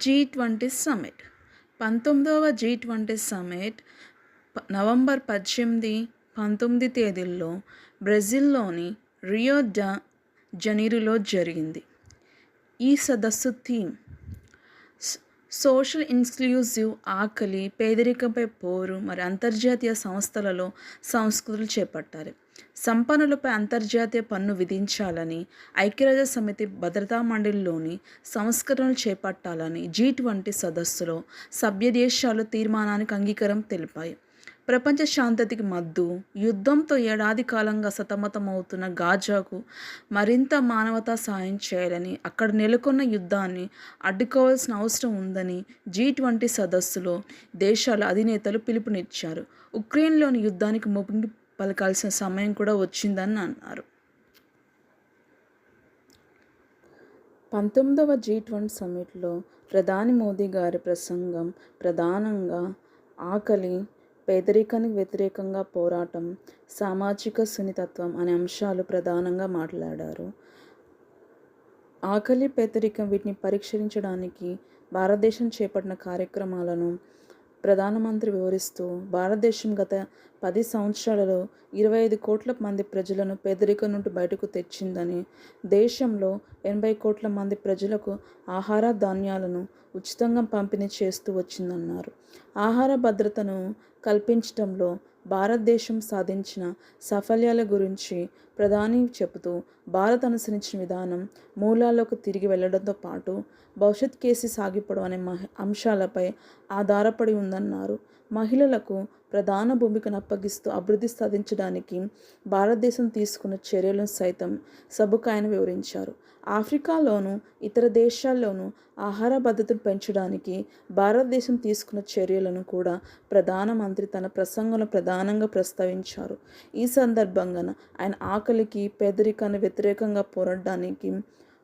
G20 summit 19వ G20 summit November 18, 19 తేదీల్లో బ్రెజిల్లోని Rio డ జనీరోలో జరిగింది. ఈ సదస్సు థీమ్ సోషల్ ఇన్క్లూజివ్, ఆకలి, పేదరికంపై పోరు మరియు అంతర్జాతీయ సంస్థలలో సంస్కృతులు చేపట్టాలి. సంపన్నులపై అంతర్జాతీయ పన్ను విధించాలని, ఐక్యరాజ్య సమితి భద్రతా మండలిలోని సంస్కరణలు చేపట్టాలని G20 సదస్సులో సభ్య దేశాలు తీర్మానానికి అంగీకారం తెలిపాయి. ప్రపంచ శాంతికి మద్దతు, యుద్ధంతో ఏడాది కాలంగా సతమతమవుతున్న గాజాకు మరింత మానవతా సాయం చేయాలని, అక్కడ నెలకొన్న యుద్ధాన్ని అడ్డుకోవాల్సిన అవసరం ఉందని G20 సదస్సులో దేశాల అధినేతలు పిలుపునిచ్చారు. ఉక్రెయిన్లోని యుద్ధానికి ముగింపు పలకాల్సిన సమయం కూడా వచ్చిందని అన్నారు. 19వ G20 సమ్మిట్లో ప్రధాని మోదీ గారి ప్రసంగం ప్రధానంగా ఆకలి, పేదరికానికి వ్యతిరేకంగా పోరాటం, సామాజిక సున్నితత్వం అనే అంశాలు ప్రధానంగా మాట్లాడారు. ఆకలి, పేదరికం వీటిని పరిష్కరించడానికి భారతదేశం చేపట్టిన కార్యక్రమాలను ప్రధానమంత్రి వివరిస్తూ, భారతదేశం గత 10 సంవత్సరాలలో 25 కోట్ల మంది ప్రజలను పేదరికం నుండి బయటకు తెచ్చిందని, దేశంలో 80 కోట్ల మంది ప్రజలకు ఆహార ధాన్యాలను ఉచితంగా పంపిణీ చేస్తూ వచ్చిందన్నారు. ఆహార భద్రతను కల్పించడంలో భారతదేశం సాధించిన సాఫల్యాల గురించి ప్రధాని చెబుతూ, భారత్ అనుసరించిన విధానం మూలాల్లోకి తిరిగి వెళ్లడంతో పాటు భవిష్యత్ కేసి సాగిపోవడం అనే అంశాలపై ఆధారపడి ఉందన్నారు. మహిళలకు ప్రధాన భూమికను అప్పగిస్తూ అభివృద్ధి సాధించడానికి భారతదేశం తీసుకున్న చర్యలను సైతం సభకు ఆయన వివరించారు. ఆఫ్రికాలోనూ ఇతర దేశాల్లోనూ ఆహార భద్రతను పెంచడానికి భారతదేశం తీసుకున్న చర్యలను కూడా ప్రధానమంత్రి తన ప్రసంగంలో ప్రధానంగా ప్రస్తావించారు. ఈ సందర్భంగా ఆయన ఆకలికి, పేదరికానికి వ్యతిరేకంగా పోరాడడానికి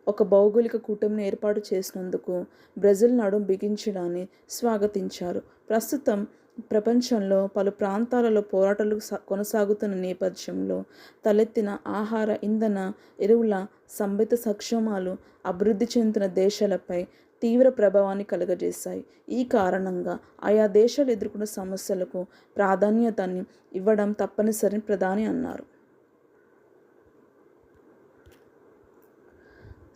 ఒక భౌగోళిక కూటమిని ఏర్పాటు చేసినందుకు బ్రెజిల్ నడుం బిగించడాన్ని స్వాగతించారు. ప్రస్తుతం ప్రపంచంలో పలు ప్రాంతాలలో పోరాటాలు కొనసాగుతున్న నేపథ్యంలో తలెత్తిన ఆహార, ఇంధన, ఎరువుల సంబంధిత సంక్షోభాలు అభివృద్ధి చెందుతున్న దేశాలపై తీవ్ర ప్రభావాన్ని కలుగజేశాయి. ఈ కారణంగా ఆయా దేశాలు ఎదుర్కొన్న సమస్యలకు ప్రాధాన్యతని ఇవ్వడం తప్పనిసరిని ప్రధాని అన్నారు.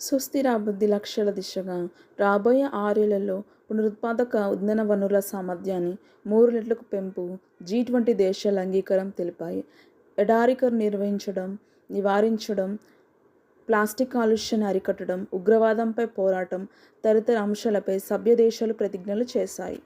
సుస్థిర అభివృద్ధి లక్ష్యాల దిశగా రాబోయే 6 ఏళ్లలో పునరుత్పాదక ఇంధన వనరుల సామర్థ్యాన్ని 3 రెట్లకు పెంపు G20 దేశాల అంగీకారం తెలిపాయి. ఎడారికను నివారించడం, ప్లాస్టిక్ కాలుష్యాన్ని అరికట్టడం, ఉగ్రవాదంపై పోరాటం తదితర అంశాలపై సభ్య దేశాలు ప్రతిజ్ఞలు చేశాయి.